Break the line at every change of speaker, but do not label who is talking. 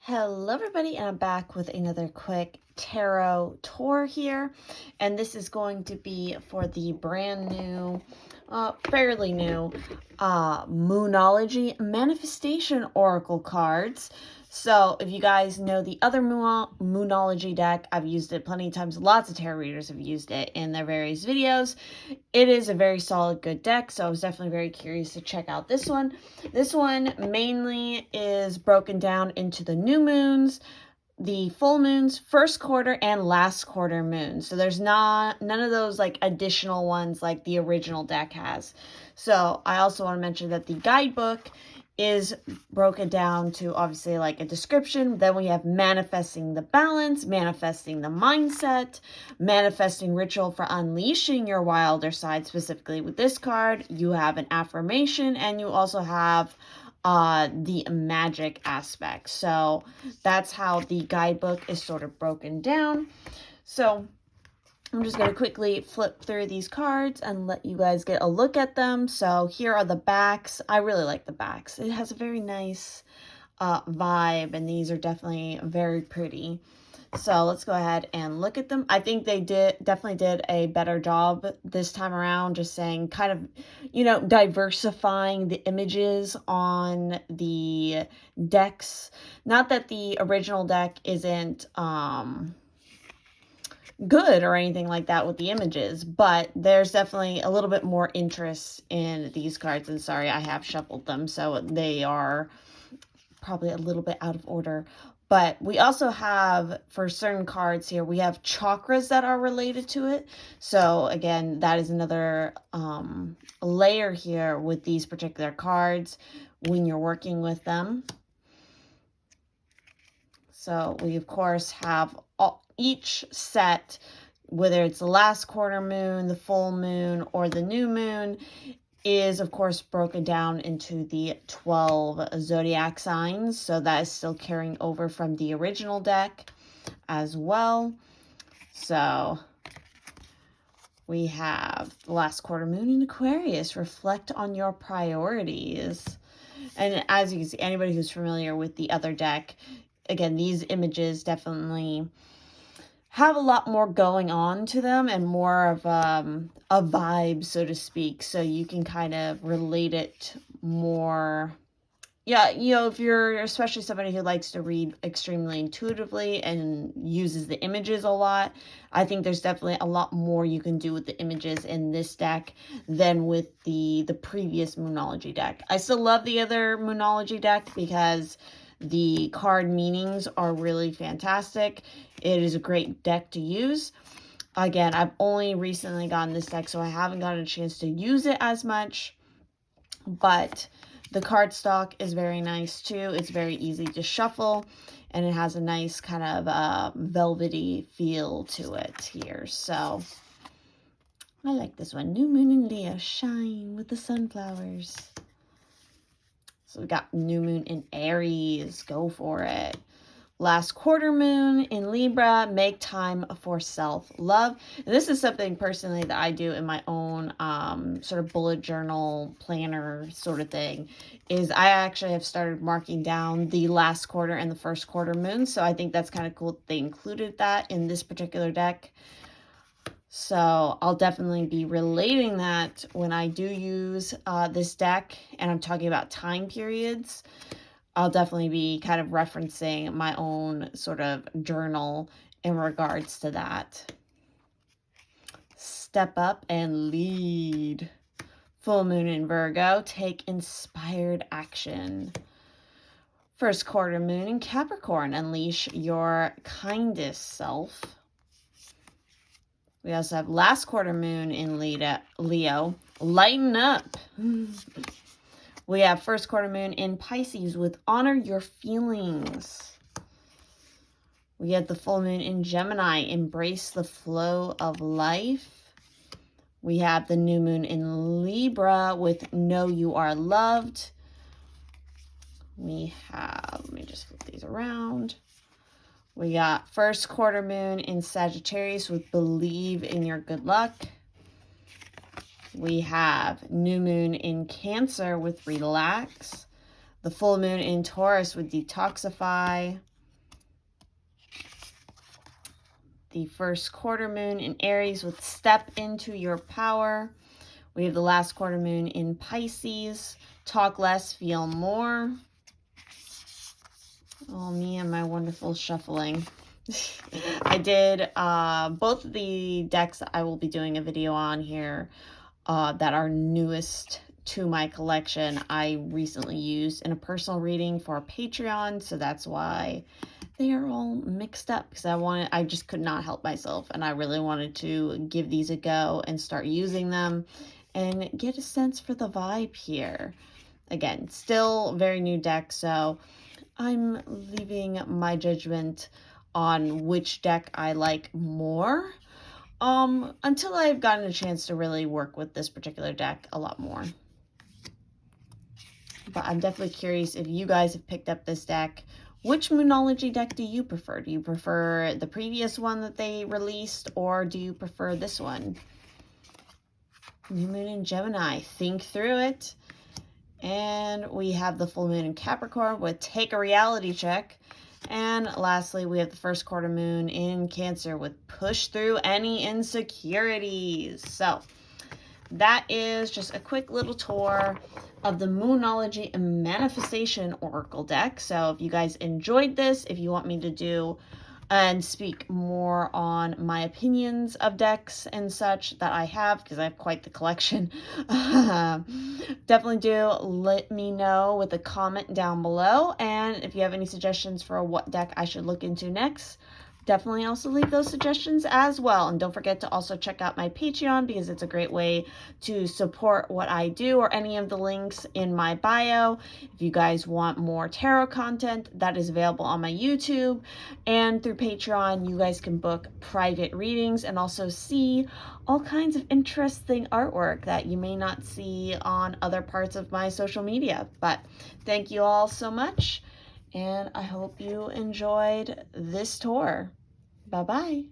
Hello everybody, and I'm back with another quick tarot tour here, and this is going to be for the brand new, fairly new, Moonology Manifestation Oracle cards. So if you guys know the other Moonology deck, I've used it plenty of times. Lots of tarot readers have used it in their various videos. It is a very solid, good deck, so I was definitely very curious to check out this one. This one mainly is broken down into the new moons, the full moons, first quarter, and last quarter moons. So there's none of those like additional ones like the original deck has. So I also want to mention that the guidebook is broken down to obviously like a description. Then we have manifesting the balance, manifesting the mindset, manifesting ritual for unleashing your wilder side. Specifically with this card, you have an affirmation, and you also have the magic aspect. So that's how the guidebook is sort of broken down. So I'm just going to quickly flip through these cards and let you guys get a look at them. So here are the backs. I really like the backs. It has a very nice vibe, and these are definitely very pretty. So let's go ahead and look at them. I think they definitely did a better job this time around, just saying kind of, diversifying the images on the decks. Not that the original deck isn't good or anything like that with the images, but there's definitely a little bit more interest in these cards. And sorry, I have shuffled them, so they are probably a little bit out of order. But we also have, for certain cards here, we have chakras that are related to it. So again, that is another layer here with these particular cards when you're working with them. So we, of course, have each set, whether it's the last quarter moon, the full moon, or the new moon, is, of course, broken down into the 12 zodiac signs. So that is still carrying over from the original deck as well. So we have the last quarter moon in Aquarius. Reflect on your priorities. And as you can see, anybody who's familiar with the other deck, again, these images definitely have a lot more going on to them and more of a vibe, so to speak. So you can kind of relate it more. Yeah, if you're especially somebody who likes to read extremely intuitively and uses the images a lot, I think there's definitely a lot more you can do with the images in this deck than with the previous Moonology deck. I still love the other Moonology deck because the card meanings are really fantastic. It is a great deck to use. Again, I've only recently gotten this deck, so I haven't gotten a chance to use it as much. But the cardstock is very nice too. It's very easy to shuffle, and it has a nice kind of velvety feel to it here. So I like this one. New Moon in Leo, shine with the sunflowers. So we got new moon in Aries, go for it. Last quarter moon in Libra, make time for self-love. This is something personally that I do in my own sort of bullet journal planner sort of thing, is I actually have started marking down the last quarter and the first quarter moon. So I think that's kind of cool that they included that in this particular deck. So I'll definitely be relating that when I do use this deck, and I'm talking about time periods. I'll definitely be kind of referencing my own sort of journal in regards to that. Step up and lead. Full moon in Virgo, take inspired action. First quarter moon in Capricorn, unleash your kindest self. We also have last quarter moon in Leo, lighten up. We have first quarter moon in Pisces with honor your feelings. We have the full moon in Gemini, embrace the flow of life. We have the new moon in Libra with know you are loved. We have, let me just flip these around. We got first quarter moon in Sagittarius with believe in your good luck. We have new moon in Cancer with relax. The full moon in Taurus with detoxify. the first quarter moon in Aries with Step Into Your Power. We have the last quarter moon in Pisces, Talk Less, Feel More. Oh, me and my wonderful shuffling. I did both of the decks I will be doing a video on here that are newest to my collection. I recently used in a personal reading for Patreon, so that's why they are all mixed up, because I just could not help myself, and I really wanted to give these a go and start using them and get a sense for the vibe here. Again, still very new deck, so I'm leaving my judgment on which deck I like more until I've gotten a chance to really work with this particular deck a lot more. But I'm definitely curious if you guys have picked up this deck. Which Moonology deck do you prefer? Do you prefer the previous one that they released, or do you prefer this one? New Moon in Gemini. Think through it. And we have the full moon in Capricorn with Take a Reality Check. And lastly, we have the first quarter moon in Cancer with Push Through Any Insecurities. So that is just a quick little tour of the Moonology and Manifestation Oracle deck. So if you guys enjoyed this, if you want me to do and speak more on my opinions of decks and such that I have, because I have quite the collection, definitely do let me know with a comment down below. And if you have any suggestions for what deck I should look into next, definitely also leave those suggestions as well. And don't forget to also check out my Patreon, because it's a great way to support what I do, or any of the links in my bio. If you guys want more tarot content, that is available on my YouTube. And through Patreon, you guys can book private readings and also see all kinds of interesting artwork that you may not see on other parts of my social media. But thank you all so much, and I hope you enjoyed this tour. Bye-bye.